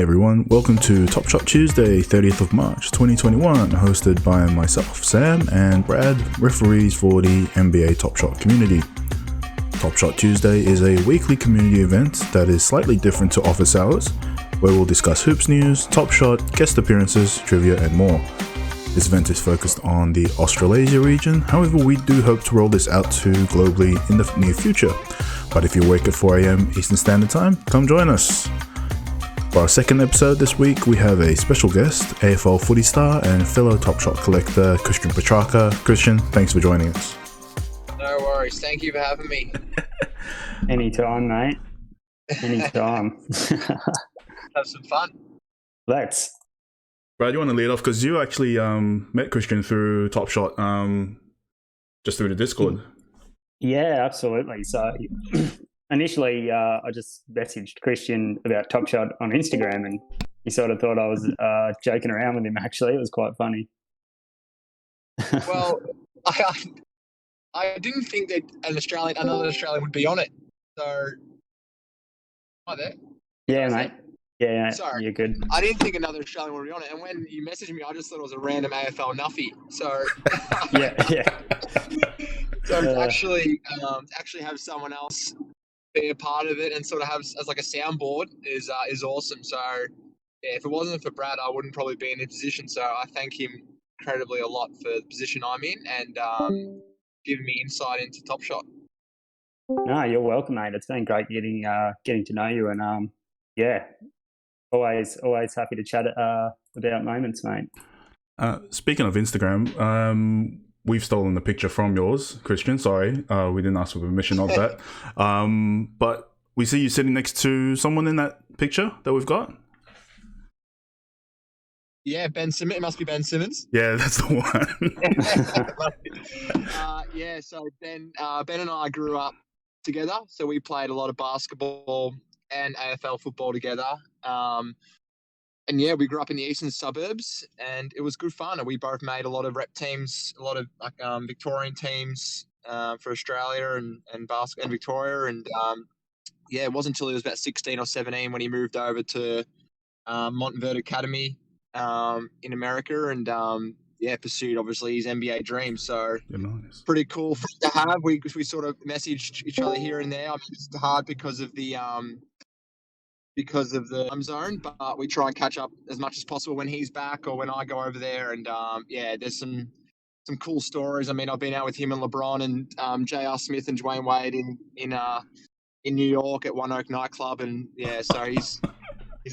everyone, welcome to Topshot Tuesday, 30th of March 2021, hosted by myself, Sam, and Brad, referees for the NBA Topshot community. Topshot Tuesday is a weekly community event that is slightly different to office hours, where we'll discuss hoops news, Topshot, guest appearances, trivia, and more. This event is focused on the Australasia region, however we do hope to roll this out to globally in the near future. But if you're awake at 4 AM Eastern Standard Time, come join us. For our second episode this week, we have a special guest, AFL Footy star and fellow Topshot collector, Christian Petracca. Christian, thanks for joining us. No worries. Thank you for having me. Anytime, mate. Anytime. Have some fun. Let's. Brad, you want to lead off? Because you actually met Christian through Topshot, just through the Discord. Yeah, absolutely. So initially, I just messaged Christian about Topshot on Instagram, and he sort of thought I was joking around with him. Actually, it was quite funny. Well, I didn't think that another Australian would be on it. So, hi there. Yeah, mate. Yeah, sorry, you're good. I didn't think another Australian would be on it, and when you messaged me, I just thought it was a random AFL nuffy. So, yeah. So to actually have someone else be a part of it and sort of have as like a soundboard is awesome. So yeah, if it wasn't for Brad, I wouldn't probably be in a position. So I thank him incredibly a lot for the position I'm in and giving me insight into Topshot. No, you're welcome, mate. It's been great getting to know you, and yeah, always happy to chat about moments, mate. Speaking of Instagram, we've stolen the picture from yours, Christian. Sorry, we didn't ask for permission of that. But we see you sitting next to someone in that picture that we've got. Yeah, Ben Simmons. It must be Ben Simmons. Yeah, that's the one. Yeah, so Ben and I grew up together. So we played a lot of basketball and AFL football together. And yeah, we grew up in the eastern suburbs, and it was good fun. And we both made a lot of rep teams, a lot of Victorian teams for Australia and basketball and Victoria. And yeah, it wasn't until he was about 16 or 17 when he moved over to Montverde Academy in America, and yeah, pursued obviously his NBA dream. So nice. Pretty cool to have. We sort of messaged each other here and there. I mean, it's hard because of the time zone, but we try and catch up as much as possible when he's back or when I go over there. And yeah, there's some cool stories. I mean, I've been out with him and LeBron and J.R. Smith and Dwayne Wade in New York at One Oak nightclub, and yeah, so he's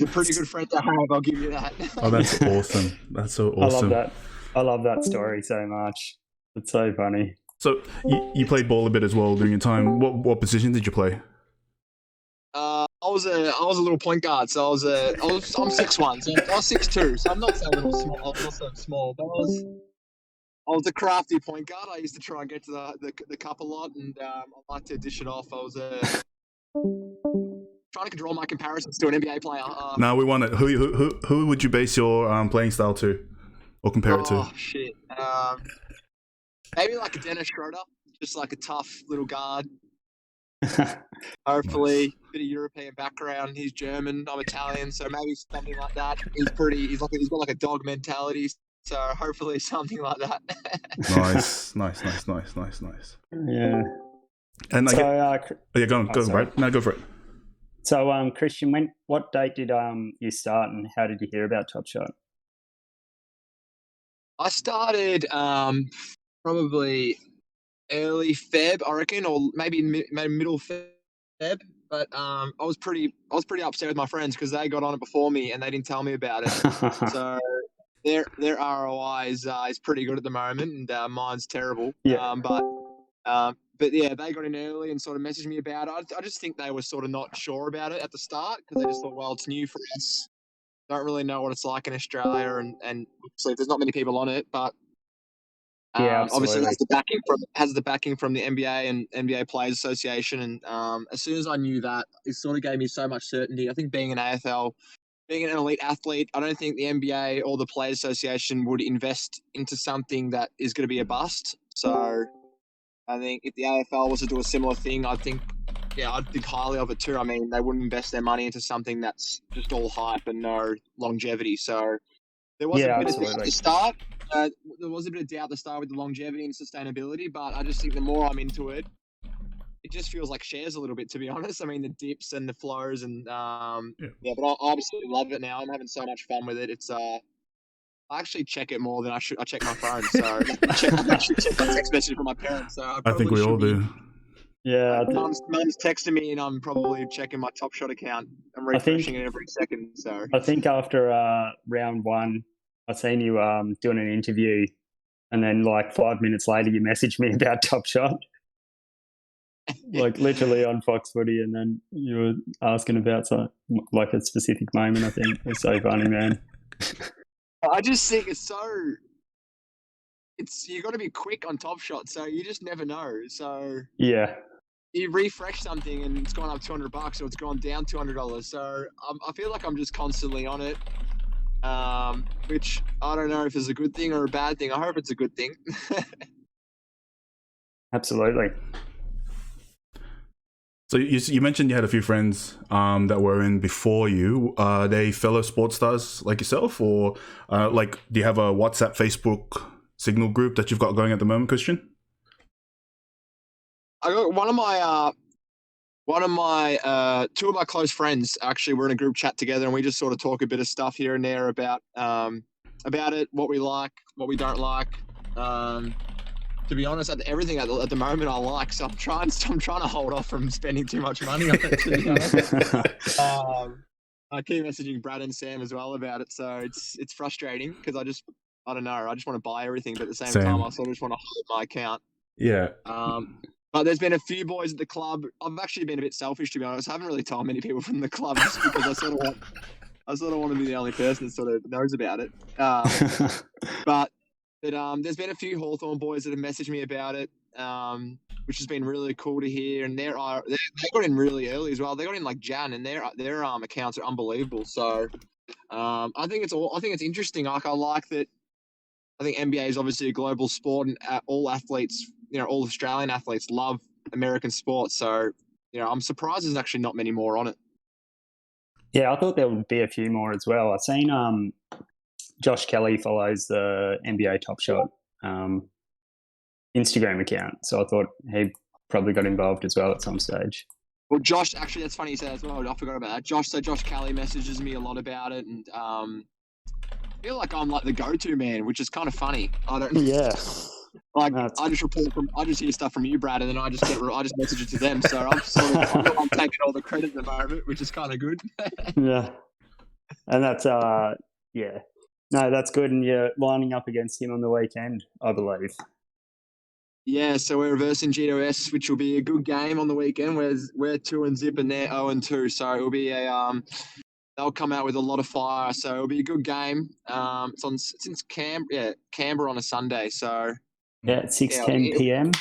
a pretty good friend to have. I'll give you that. Oh, that's awesome. That's so awesome. I love that story so much. It's so funny. So you played ball a bit as well during your time. What position did you play? I was a little point guard, so I'm 6'1", so I was 6'2", so I'm not so little small. I'm not so small, but I was a crafty point guard. I used to try and get to the cup a lot, and I like to dish it off. I was trying to draw my comparisons to an NBA player. No, we want it. Who would you base your playing style to, or compare it to? Oh shit, maybe like a Dennis Schroeder, just like a tough little guard. Hopefully, nice. Bit of European background. He's German. I'm Italian, so maybe something like that. He's got like a dog mentality. So hopefully something like that. Nice. Yeah. And go right. No, go for it. So, Christian, what date did you start, and how did you hear about Topshot? I started probably early Feb, I reckon, or maybe middle Feb. But I was pretty upset with my friends because they got on it before me and they didn't tell me about it. So their ROI is pretty good at the moment, and mine's terrible. Yeah. But yeah, they got in early and sort of messaged me about it. I just think they were sort of not sure about it at the start because they just thought, well, it's new for us. Don't really know what it's like in Australia, and so there's not many people on it, but. Yeah, obviously it has the backing from the NBA and NBA Players Association, and as soon as I knew that, it sort of gave me so much certainty. I think being an elite athlete, I don't think the NBA or the Players Association would invest into something that is going to be a bust. So I think if the AFL was to do a similar thing, I think yeah, I'd think highly of it too. I mean, they wouldn't invest their money into something that's just all hype and no longevity. So there was a Yeah, bit of doubt at absolutely. the start. There was a bit of doubt at the start with the longevity and sustainability, but I just think the more I'm into it, it just feels like shares a little bit, to be honest. I mean, the dips and the flows and but I absolutely love it now. I'm having so much fun with it. It's I actually check it more than I should. I check my phone, so I actually check my text message from my parents. So I think we all do. Yeah, Mum's texting me, and I'm probably checking my Topshot account. I'm refreshing it every second. So I think after round one, I seen you doing an interview, and then like 5 minutes later, you messaged me about Topshot. Like literally on Fox Footy, and then you were asking about something, like a specific moment. I think it was so funny, man. I just think it's you got to be quick on Topshot, so you just never know. So Yeah, you refresh something and it's gone up $200 or it's gone down $200. So I feel like I'm just constantly on it, which I don't know if it's a good thing or a bad thing. I hope it's a good thing. absolutely. So you mentioned you had a few friends that were in before you. Are they fellow sports stars like yourself, or like do you have a WhatsApp, Facebook signal group that you've got going at the moment, Christian? I got two of my close friends actually were in a group chat together, and we just sort of talk a bit of stuff here and there about it, what we like, what we don't like. To be honest, everything at the moment I like, so I'm trying to hold off from spending too much money on it. To be honest. I keep messaging Brad and Sam as well about it, so it's frustrating because I don't know, I just want to buy everything, but at the same time I sort of just want to hold my account. Yeah. But there's been a few boys at the club. I've actually been a bit selfish, to be honest. I haven't really told many people from the club just because I sort of want to be the only person that sort of knows about it. But there's been a few Hawthorn boys that have messaged me about it, which has been really cool to hear. And they got in really early as well. They got in like Jan, and their accounts are unbelievable. So I think it's interesting. Like I like that. I think NBA is obviously a global sport, and all athletes, all Australian athletes love American sports. So I'm surprised there's actually not many more on it. Yeah, I thought there would be a few more as well. I've seen Josh Kelly follows the NBA Topshot Instagram account, so I thought he probably got involved as well at some stage. Well, Josh, actually, that's funny you say that as well. I forgot about that. Josh Kelly messages me a lot about it, and I feel like I'm like the go-to man, which is kind of funny. I don't. Yeah. Like I just hear stuff from you, Brad, and then I just message it to them. So I'm taking all the credit at the moment, which is kind of good. Yeah, and that's yeah. No, that's good, and you're lining up against him on the weekend, I believe. Yeah, so we're reversing GWS, which will be a good game on the weekend. We're 2-0 and they're 0-2, so it'll be they'll come out with a lot of fire. So it'll be a good game. It's Canberra on a Sunday, so yeah, at 6:10 p.m.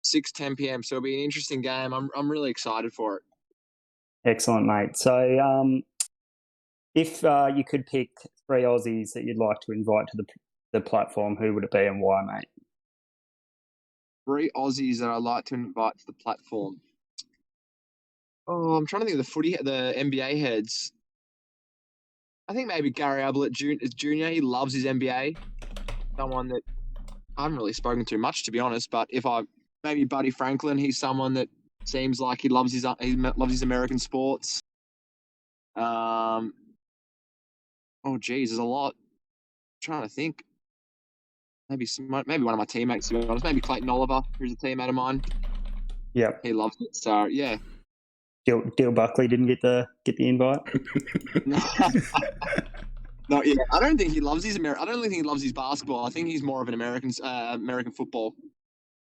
6:10 p.m. So it'll be an interesting game. I'm really excited for it. Excellent, mate. So if you could pick 3 Aussies that you'd like to invite to the platform, who would it be and why, mate? 3 Aussies that I'd like to invite to the platform. Oh, I'm trying to think of the NBA heads. I think maybe Gary Ablett Jr. He loves his NBA. Someone that I haven't really spoken to much, to be honest. But maybe Buddy Franklin, he's someone that seems like he loves his American sports. Oh, geez, there's a lot. I'm trying to think. Maybe one of my teammates, to be honest. Maybe Clayton Oliver, who's a teammate of mine. Yeah, he loves it. So yeah. Dill Buckley didn't get the invite. No, yeah. I don't think he loves his basketball. I think he's more of an American football.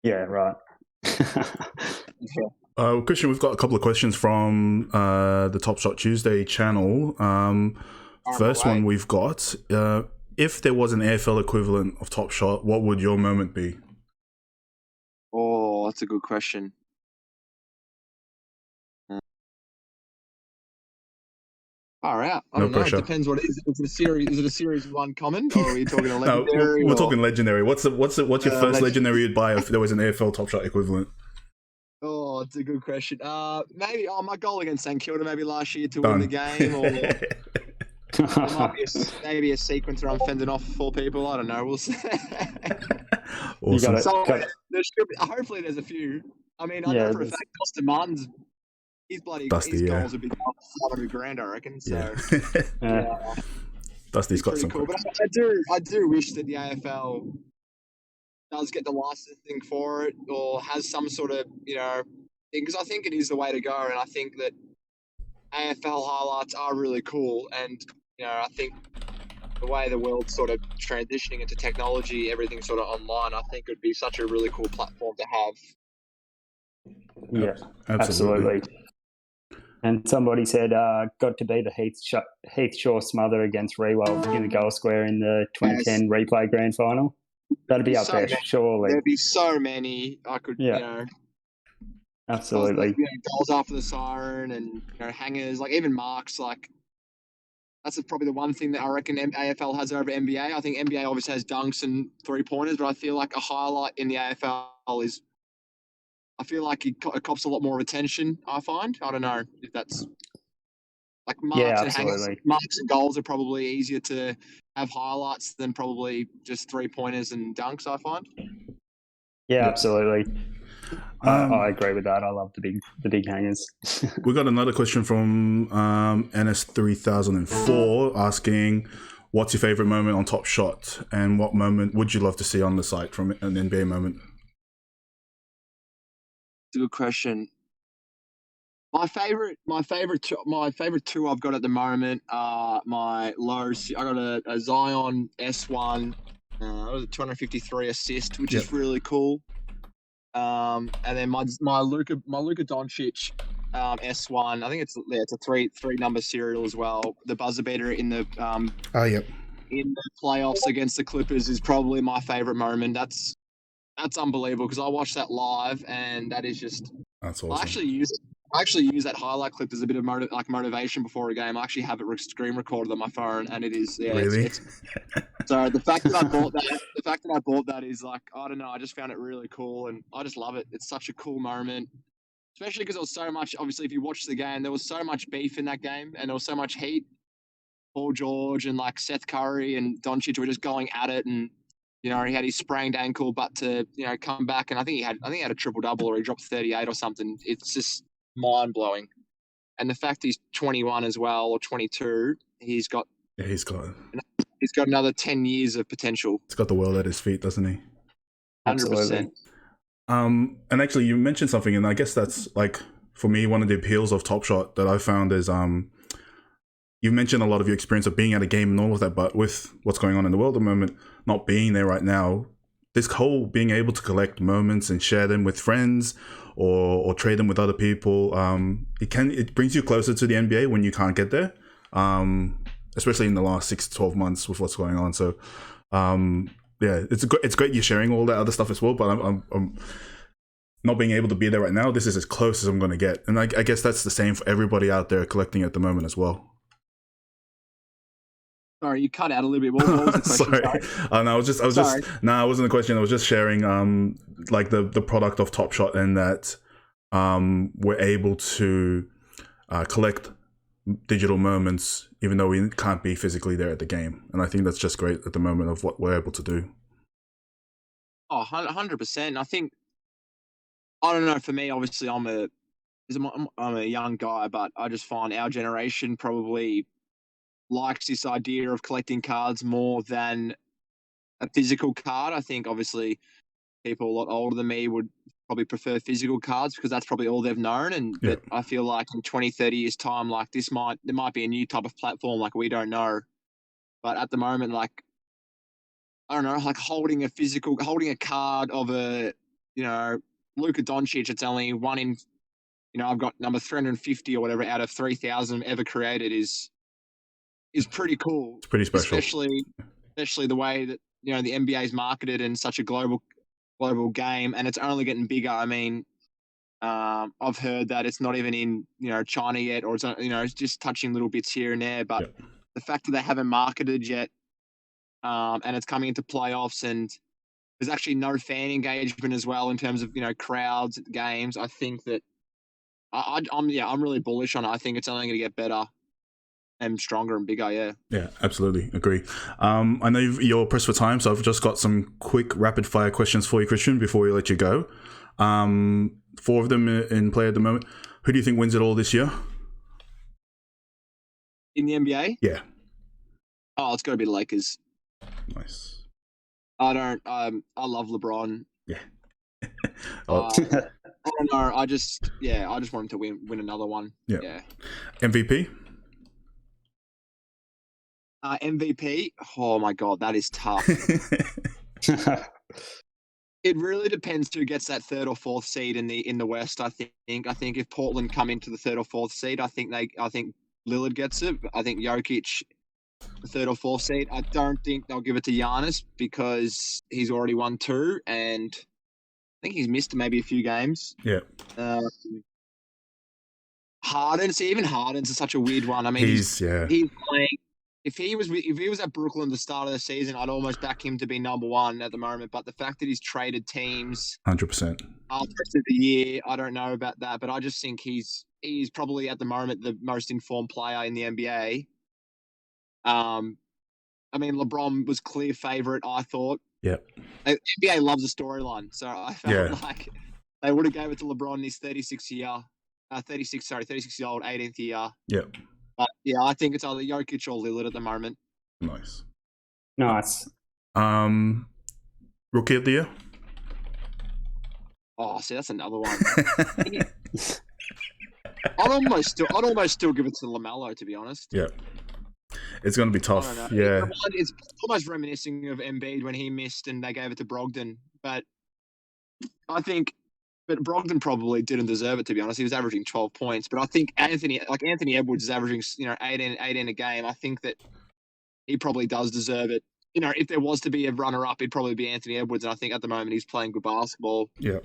Yeah, right. Christian, we've got a couple of questions from the Topshot Tuesday channel. First one we've got: if there was an AFL equivalent of Topshot, what would your moment be? Oh, that's a good question. Far out. I don't know. Pressure. It depends what it is. Is it a series 1 common, or are we talking a legendary? No, we're talking legendary. What's your first legendary you'd buy if there was an AFL Topshot equivalent? Oh, Oh, it's a good question. Maybe my goal against St Kilda maybe last year to win the game, or there might be maybe a sequence where I'm fending off 4 people. I don't know. We'll see. Awesome. Hopefully there's a few. I mean, I know for a fact Austin Martin's his Dusty, goals would be $500,000, I reckon. So Dusty's got some. Cool. But I do wish that the AFL does get the licensing for it, or has some sort of thing, because I think it is the way to go, and I think that AFL highlights are really cool, and I think the way the world's sort of transitioning into technology, everything sort of online, I think it would be such a really cool platform to have. Yeah, absolutely. And somebody said, got to be the Heath Shaw smother against Rewell in the goal square in the 2010 replay grand final. That'd be up there, surely. There'd be so many. I could, absolutely. Goals after the siren and hangers, like even marks. Like that's probably the one thing that I reckon AFL has over NBA. I think NBA obviously has dunks and 3-pointers, but I feel like a highlight in the AFL is. I feel like it cops a lot more of attention. I find. I don't know if that's like marks and hangers. Marks and goals are probably easier to have highlights than probably just 3-pointers and dunks. I find. Yeah, absolutely. I agree with that. I love the big hangers. We got another question from NS3004 asking, "What's your favorite moment on Top Shot, and what moment would you love to see on the site from an NBA moment?" Good question. My favorite two I've got at the moment are my lows. I got a Zion S1, it was a 253 assist, which is really cool. And then my Luka Doncic S1. I think it's a three number serial as well. The buzzer beater in the in the playoffs against the Clippers is probably my favorite moment. That's unbelievable because I watched that live, and that is just. That's awesome. I actually use that highlight clip as a bit of motivation before a game. I actually have it screen recorded on my phone, and it is really. So the fact that I bought that is like, I don't know. I just found it really cool, and I just love it. It's such a cool moment, especially because there was so much. Obviously, if you watch the game, there was so much beef in that game, and there was so much heat. Paul George and like Seth Curry and Doncic were just going at it, and. He had his sprained ankle, but to come back, and I think he had a triple-double, or he dropped 38 or something. It's just mind-blowing. And the fact he's 21 as well, or 22, he's got another 10 years of potential. He's got the world at his feet, doesn't he? 100%. And actually, you mentioned something, and I guess that's like for me one of the appeals of Top Shot that I found is you've mentioned a lot of your experience of being at a game and all of that, but with what's going on in the world at the moment, not being there right now, this whole being able to collect moments and share them with friends or trade them with other people, it brings you closer to the NBA when you can't get there, especially in the last 6 to 12 months with what's going on. So, it's great you're sharing all that other stuff as well, but I'm not being able to be there right now. This is as close as I'm going to get. And I guess that's the same for everybody out there collecting at the moment as well. Sorry, you cut out a little bit. What was the question? Sorry. It wasn't a question. I was just sharing like the product of Top Shot, and that we're able to collect digital moments even though we can't be physically there at the game. And I think that's just great at the moment of what we're able to do. Oh, 100%. I think, I don't know, for me, obviously I'm a young guy, but I just find our generation probably likes this idea of collecting cards more than a physical card. I think obviously people a lot older than me would probably prefer physical cards because that's probably all they've known. But I feel like in 20, 30 years time, like there might be a new type of platform, like we don't know. But at the moment, like, I don't know, like holding a card of a, Luka Doncic, it's only one in, I've got number 350 or whatever out of 3,000 ever created is pretty cool. It's pretty special. Especially the way that, the NBA's marketed in such a global game, and it's only getting bigger. I mean, I've heard that it's not even in, China yet, or it's just touching little bits here and there. But the fact that they haven't marketed yet, and it's coming into playoffs, and there's actually no fan engagement as well in terms of, crowds at the games. I think that I'm really bullish on it. I think it's only going to get better and stronger and bigger. Yeah. Yeah, absolutely. Agree. I know you're pressed for time, so I've just got some quick rapid fire questions for you, Christian, before we let you go. 4 of them in play at the moment. Who do you think wins it all this year? In the NBA? Yeah. Oh, it's got to be the Lakers. Nice. I love LeBron. Yeah. I don't know. I just want him to win another one. Yeah. MVP? MVP? Oh my God, that is tough. It really depends who gets that 3rd or 4th seed in the West. I think if Portland come into the 3rd or 4th seed, I think Lillard gets it. I think Jokic, the 3rd or 4th seed. I don't think they'll give it to Giannis because he's already won 2, and I think he's missed maybe a few games. Yeah. Harden. See, even Harden's such a weird one. I mean, he's playing. If he was at Brooklyn at the start of the season, I'd almost back him to be number 1 at the moment. But the fact that he's traded teams 100% after the year, I don't know about that. But I just think he's probably at the moment the most informed player in the NBA. I mean, LeBron was clear favorite, I thought. Yeah. The NBA loves a storyline, so I felt like they would have gave it to LeBron in his 36-year-old, 18th year. Yeah. But yeah, I think it's either Jokic or Lillard at the moment. Nice. Rookie of the year? Oh, see, that's another one. I'd almost still give it to LaMelo, to be honest. Yeah. It's going to be tough. Yeah. It's almost reminiscing of Embiid when he missed and they gave it to Brogdon. But Brogdon probably didn't deserve it, to be honest. He was averaging 12 points. But I think Anthony Edwards is averaging, 18 a game. I think that he probably does deserve it. If there was to be a runner-up, it'd probably be Anthony Edwards. And I think at the moment he's playing good basketball. Yeah.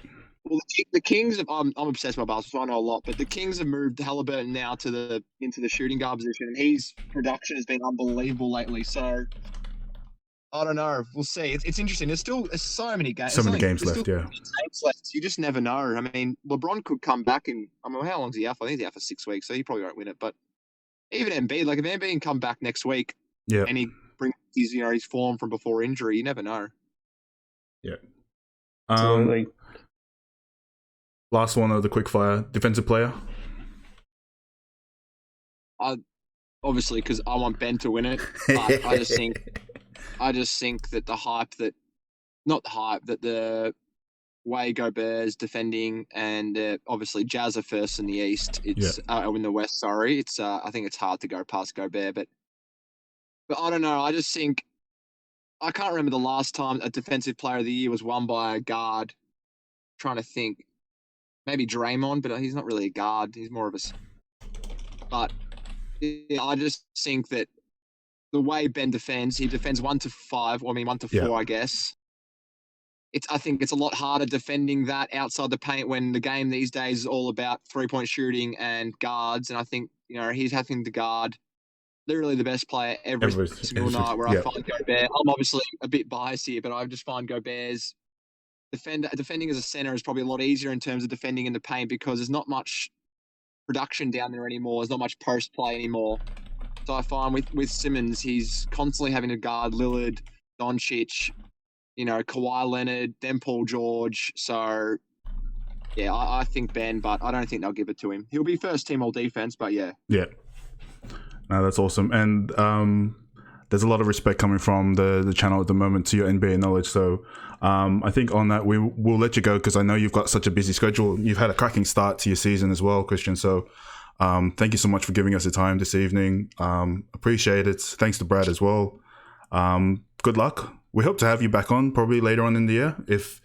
Well, the Kings have. I'm obsessed with basketball, so I know a lot. But the Kings have moved Halliburton now into the shooting guard position, and his production has been unbelievable lately. So I don't know. We'll see. It's interesting. There's so many games. So many games left. Yeah. Games left. You just never know. I mean, LeBron could come back and how long's he out for? I think he's out for 6 weeks, so he probably won't win it. But even Embiid, if Embiid can come back next week, and he brings his form from before injury, you never know. Yeah. Absolutely. Last one of the quickfire. Defensive player? Obviously, because I want Ben to win it. But I just think that the way Gobert's defending and obviously Jazz are first in the East. It's in the West. Sorry, it's I think it's hard to go past Gobert, but I don't know. I just think I can't remember the last time a defensive player of the year was won by a guard. I'm trying to think. Maybe Draymond, but he's not really a guard. He's more of a. But yeah, I just think that the way Ben defends, he defends 1 to 5, 1 to 4, I guess. I think it's a lot harder defending that outside the paint when the game these days is all about 3-point shooting and guards. And I think he's having to guard literally the best player every single night. Where I find Gobert, I'm obviously a bit biased here, but I just find Gobert's defending as a center is probably a lot easier in terms of defending in the paint because there's not much production down there anymore. There's not much post play anymore. So I find with Simmons, he's constantly having to guard Lillard, Doncic, Kawhi Leonard, then Paul George. So yeah, I think Ben, but I don't think they'll give it to him. He'll be first team all defense, but yeah. Yeah. No, that's awesome. And there's a lot of respect coming from the channel at the moment to your NBA knowledge. So I think on that, we'll let you go because I know you've got such a busy schedule. You've had a cracking start to your season as well, Christian. So thank you so much for giving us the time this evening. Appreciate it. Thanks to Brad as well. Good luck. We hope to have you back on probably later on in the year if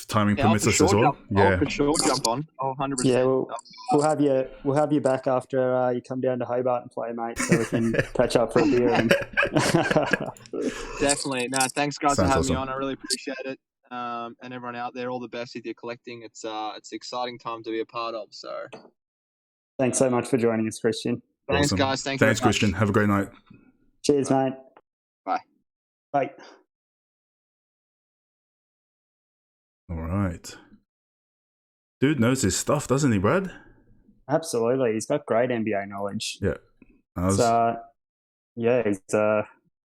timing permits us as well. I'll for sure jump on. 100%. Yeah, we'll have you back after you come down to Hobart and play, mate, so we can catch up for a beer. Definitely. No, thanks guys for having me on. I really appreciate it. And everyone out there, all the best with your collecting. It's an exciting time to be a part of. So thanks so much for joining us, Christian. Thanks, awesome. Guys. Thanks, Christian. Have a great night. Cheers, mate. Bye. Bye. All right. Dude knows his stuff, doesn't he, Brad? Absolutely. He's got great NBA knowledge. Yeah. He's a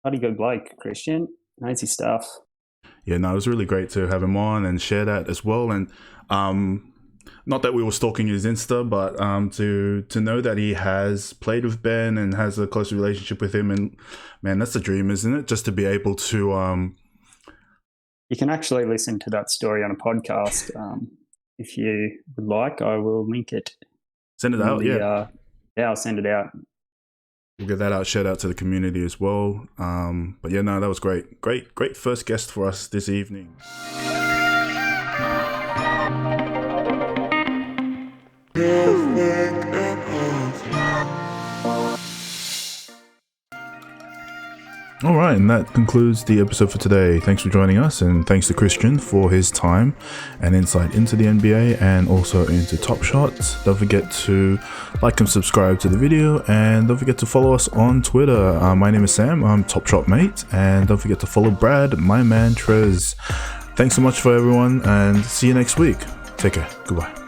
bloody good bloke, Christian. Knows his stuff. Yeah, no, it was really great to have him on and share that as well. And not that we were stalking his Insta, but to know that he has played with Ben and has a close relationship with him, and man, that's the dream, isn't it? Just to be able to You can actually listen to that story on a podcast. If you would like, I will link it. Send it out, yeah. I'll send it out. We'll get that out. Shout out to the community as well. But yeah, no, that was great. Great first guest for us this evening. All right, and that concludes the episode for today. Thanks for joining us, and thanks to Christian for his time and insight into the NBA and also into Topshot. Don't forget to like and subscribe to the video, and don't forget to follow us on Twitter. My name is Sam, I'm Topshotmate, and don't forget to follow Brad, my man Trez. Thanks so much for everyone, and see you next week. Take care. Goodbye.